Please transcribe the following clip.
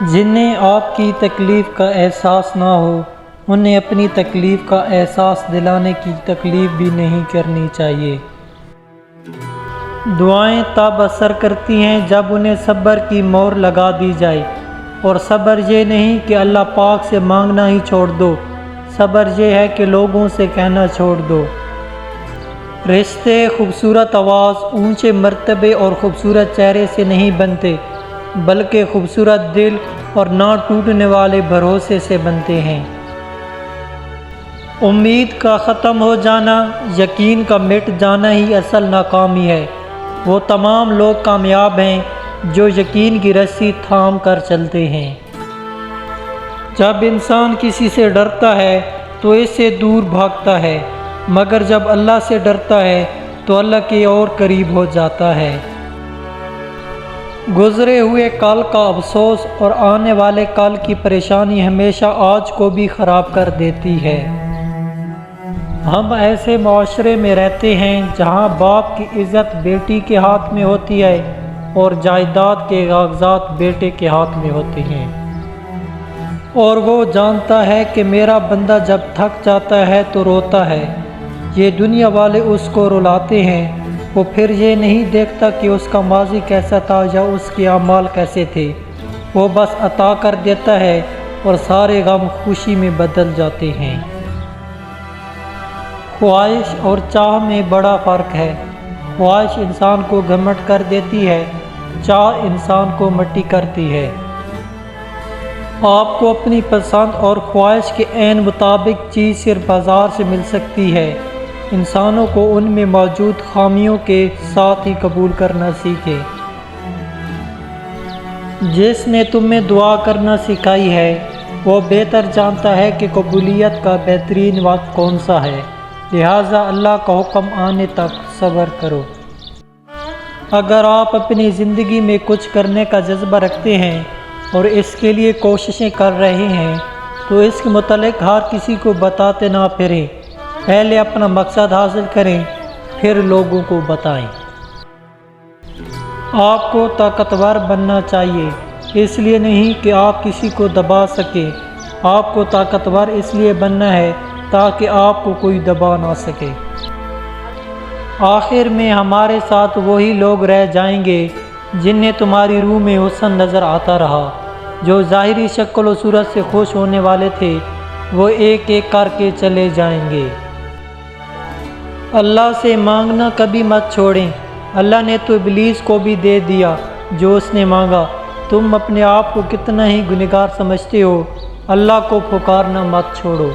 جنہیں آپ کی تکلیف کا احساس نہ ہو انہیں اپنی تکلیف کا احساس دلانے کی تکلیف بھی نہیں کرنی چاہیے۔ دعائیں تب اثر کرتی ہیں جب انہیں صبر کی مہر لگا دی جائے، اور صبر یہ نہیں کہ اللہ پاک سے مانگنا ہی چھوڑ دو، صبر یہ ہے کہ لوگوں سے کہنا چھوڑ دو۔ رشتے خوبصورت آواز، اونچے مرتبے اور خوبصورت چہرے سے نہیں بنتے، بلکہ خوبصورت دل اور نہ ٹوٹنے والے بھروسے سے بنتے ہیں۔ امید کا ختم ہو جانا، یقین کا مٹ جانا ہی اصل ناکامی ہے۔ وہ تمام لوگ کامیاب ہیں جو یقین کی رسی تھام کر چلتے ہیں۔ جب انسان کسی سے ڈرتا ہے تو اس سے دور بھاگتا ہے، مگر جب اللہ سے ڈرتا ہے تو اللہ کے اور قریب ہو جاتا ہے۔ گزرے ہوئے کل کا افسوس اور آنے والے کل کی پریشانی ہمیشہ آج کو بھی خراب کر دیتی ہے۔ ہم ایسے معاشرے میں رہتے ہیں جہاں باپ کی عزت بیٹی کے ہاتھ میں ہوتی ہے اور جائیداد کے کاغذات بیٹے کے ہاتھ میں ہوتے ہیں، اور وہ جانتا ہے کہ میرا بندہ جب تھک جاتا ہے تو روتا ہے۔ یہ دنیا والے اس کو رلاتے ہیں، وہ پھر یہ نہیں دیکھتا کہ اس کا ماضی کیسا تھا یا اس کے اعمال کیسے تھے، وہ بس عطا کر دیتا ہے اور سارے غم خوشی میں بدل جاتے ہیں۔ خواہش اور چاہ میں بڑا فرق ہے۔ خواہش انسان کو گھمنڈ کر دیتی ہے، چاہ انسان کو مٹی کرتی ہے۔ آپ کو اپنی پسند اور خواہش کے عین مطابق چیز صرف بازار سے مل سکتی ہے۔ انسانوں کو ان میں موجود خامیوں کے ساتھ ہی قبول کرنا سیکھیں۔ جس نے تمہیں دعا کرنا سکھائی ہے وہ بہتر جانتا ہے کہ قبولیت کا بہترین وقت کون سا ہے، لہٰذا اللہ کا حکم آنے تک صبر کرو۔ اگر آپ اپنی زندگی میں کچھ کرنے کا جذبہ رکھتے ہیں اور اس کے لیے کوششیں کر رہے ہیں تو اس کے متعلق ہر کسی کو بتاتے نہ پھریں، پہلے اپنا مقصد حاصل کریں پھر لوگوں کو بتائیں۔ آپ کو طاقتور بننا چاہیے، اس لیے نہیں کہ آپ کسی کو دبا سکیں، آپ کو طاقتور اس لیے بننا ہے تاکہ آپ کو کوئی دبا نہ سکے۔ آخر میں ہمارے ساتھ وہی لوگ رہ جائیں گے جنہیں تمہاری روح میں حسن نظر آتا رہا، جو ظاہری شکل و صورت سے خوش ہونے والے تھے وہ ایک ایک کر کے چلے جائیں گے۔ اللہ سے مانگنا کبھی مت چھوڑیں، اللہ نے تو ابلیس کو بھی دے دیا جو اس نے مانگا۔ تم اپنے آپ کو کتنا ہی گنہگار سمجھتے ہو، اللہ کو پکارنا مت چھوڑو۔